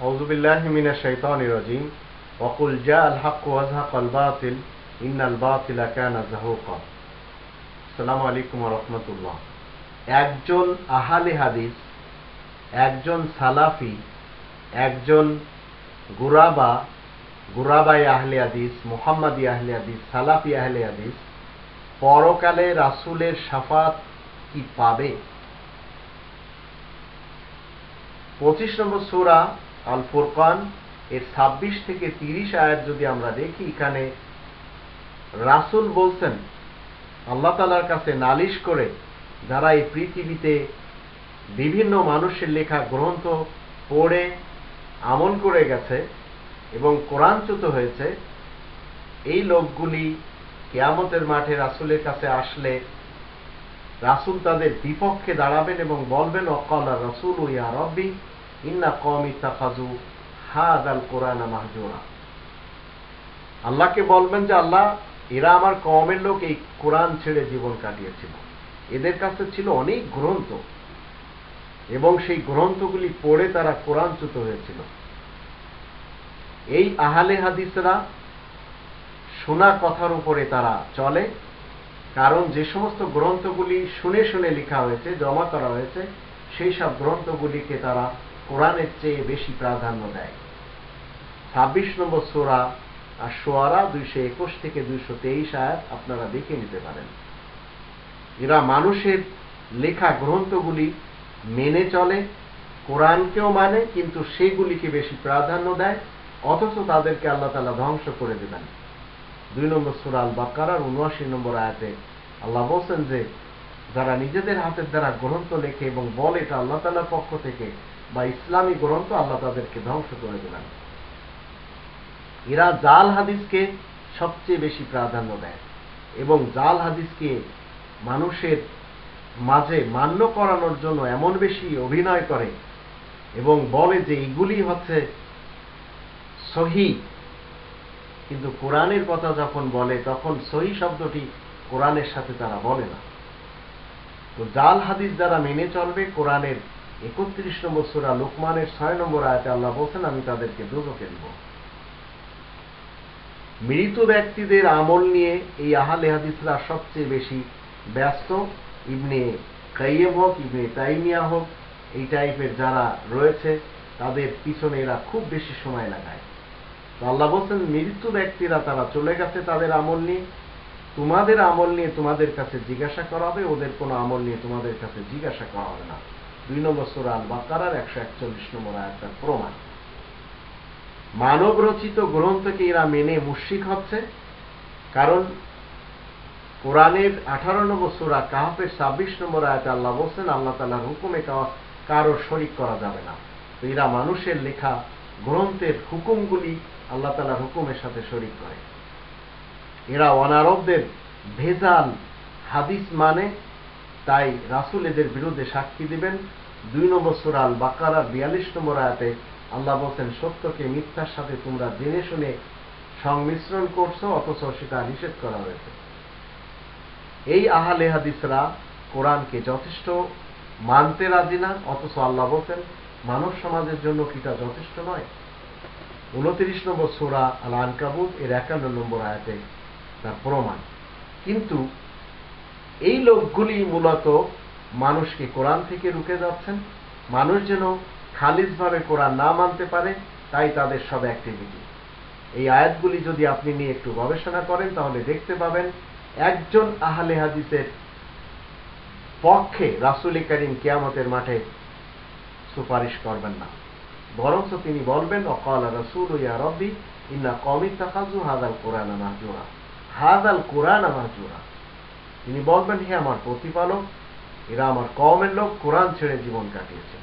আউযু বিল্লাহি মিনাশ শাইতানির রাজিম ওয়া কুল জাআল হাক্কু ওয়া যাহাকাল বাতিল ইন্নাল বাতিলা কানা যাহুকা। আসসালামু আলাইকুম ওয়া রাহমাতুল্লাহ। একজন আহলে হাদিস, একজন সালাফি, একজন গুরাবাই আহলে হাদিস, মুহাম্মাদি আহলে হাদিস, সালাফি আহলে হাদিস পরকালে রাসূলের শাফাত কি পাবে? 25 নম্বর সূরা আল ফুরকান এর 26 থেকে 30 আয়াত যদি আমরা দেখি, এখানে রাসূল বলছেন আল্লাহ তাআলার কাছে নালিশ করে, যারা এই পৃথিবীতে বিভিন্ন মানুষের লেখা গ্রন্থ পড়ে আমল করে গেছে এবং কোরআনচ্যুত হয়েছে, এই লোকগুলি কিয়ামতের মাঠে রাসূলের কাছে আসলে রাসূল তাদের বিপক্ষে দাঁড়াবেন এবং বলবেন, ওয়াকালা রাসূলু ইয়া রাব্বি ইন্না কওমি ইত্তাখাযু হাযাল কুরআনা মাহজুরা। আল্লাহকে বলবেন যে আল্লাহ, এরা আমার কওমের লোক এই কোরআন ছেড়ে জীবন কাটিয়েছিল। এদের কাছে ছিল অনেক গ্রন্থ এবং সেই গ্রন্থগুলি পড়ে তারা কোরআনচ্যুত হয়েছিল। এই আহলে হাদিসরা শোনা কথার উপরে তারা চলে, কারণ যে সমস্ত গ্রন্থগুলি শুনে শুনে লেখা হয়েছে, জমা করা হয়েছে, সেই সব গ্রন্থগুলিকে তারা কোরআনের চেয়ে বেশি প্রাধান্য দেয়। 26 নম্বর সূরা আশ-শুআরা 221 থেকে 223 আয়াত আপনারা দেখে নিতে পারেন। এরা মানুষের লেখা গ্রন্থগুলি মেনে চলে, কোরআনকেও মানে, কিন্তু সেগুলিকে বেশি প্রাধান্য দেয়, অথচ তাদেরকে আল্লাহ তাআলা ধ্বংস করে দেবেন। 2 নম্বর সূরা আল বাকারার 79 নম্বর আয়াতে আল্লাহ বলছেন যে যারা নিজেদের হাতের দ্বারা গ্রন্থ লেখে এবং বলে এটা আল্লাহ তাআলার পক্ষ থেকে বা ইসলামী গ্রন্থ, আল্লাহ তাদেরকে ধ্বংস করে দেবেন। এরা জাল হাদিসকে সবচেয়ে বেশি প্রাধান্য দেয় এবং জাল হাদিসকে মানুষের মাঝে মান্য করানোর জন্য এমন বেশি অভিনয় করে এবং বলে যে এগুলি হচ্ছে সহি, কিন্তু কোরআনের কথা যখন বলে তখন সহি শব্দটি কোরআনের সাথে তারা বলে না। তো জাল হাদিস যারা মেনে চলবে, কোরআনের 31 নম্বর সূরা লুকমানের 6 নম্বর আয়াতে আল্লাহ বলেন, আমি তাদেরকে দোজখে দেব। মৃত ব্যক্তিদের আমল নিয়ে এই আহলে হাদিসরা সবচেয়ে বেশি ব্যস্ত। ইবনে কাইয়্যিম হোক, ইবনে তাইমিয়া হোক, এই টাইপের যারা রয়েছে তাদের পিছনে এরা খুব বেশি সময় লাগায়। তো আল্লাহ বলছেন, মৃত্যু ব্যক্তিরা তারা চলে গেছে তাদের আমল নিয়ে, তোমাদের আমল নিয়ে তোমাদের কাছে জিজ্ঞাসা করা হবে, ওদের কোনো আমল নিয়ে তোমাদের কাছে জিজ্ঞাসা করা হবে না। 2 নম্বর সূরা আল বাকারার 141 নম্বর আয়াতের প্রমাণ। মানব রচিত গ্রন্থকে এরা মেনে মুশরিক হচ্ছে, কারণ কোরআনের 18 নম্বর সূরা কাহফের 26 নম্বর আয়াতে আল্লাহ বলছেন, আল্লাহ তাআলার হুকুমে কারো শরীক করা যাবে না। তো এরা মানুষের লেখা গ্রন্থের হুকুমগুলি আল্লাহ তাআলার হুকুমের সাথে শরীক করে। এরা অনারবদের ভেজাল হাদিস মানে, তাই রাসূল এদের বিরুদ্ধে সাক্ষী দিবেন। 2 নম্বর সূরা আল বাকারার 42 নম্বর আয়াতে আল্লাহ বলেন, সত্যকে মিথ্যার সাথে তোমরা জেনে শুনে সংমিশ্রণ করছো, অথচ সেটা নিষেধ করা হয়েছে। এই আহলে হাদিসরা কোরআনকে যথেষ্ট মানতে রাজি না, অথচ আল্লাহ বলেন মানব সমাজের জন্য কিটা যথেষ্ট নয়। 29 নম্বর সূরা আল আনকাবুত এর 51 নম্বর আয়াতে তার প্রমাণ। কিন্তু এই লোকগুলি মূলত মানুষকে কোরআন থেকে রুখে যাচ্ছেন, মানুষ যেন খালিসভাবে কোরআন না মানতে পারে, তাই তাদের সব অ্যাক্টিভিটি। এই আয়াতগুলি যদি আপনি নিয়ে একটু গবেষণা করেন তাহলে দেখতে পাবেন, একজন আহলে হাদিসের পক্ষে রাসূল করিম কিয়ামতের মাঠে সুপারিশ করবেন না, বরঞ্চ তিনি বলবেন, ওয়াকালা রাসূলু ইয়া রাব্বি ইন্না কওমি ইত্তাখাযু হাযাল কুরআনা মাহজুরা। হাযাল কুরআনা মাহজুরা, তিনি বলবেন, হে আমার প্রতিপালক, এরা আমার কওমের লোক কোরআন ছেড়ে জীবন কাটিয়েছে।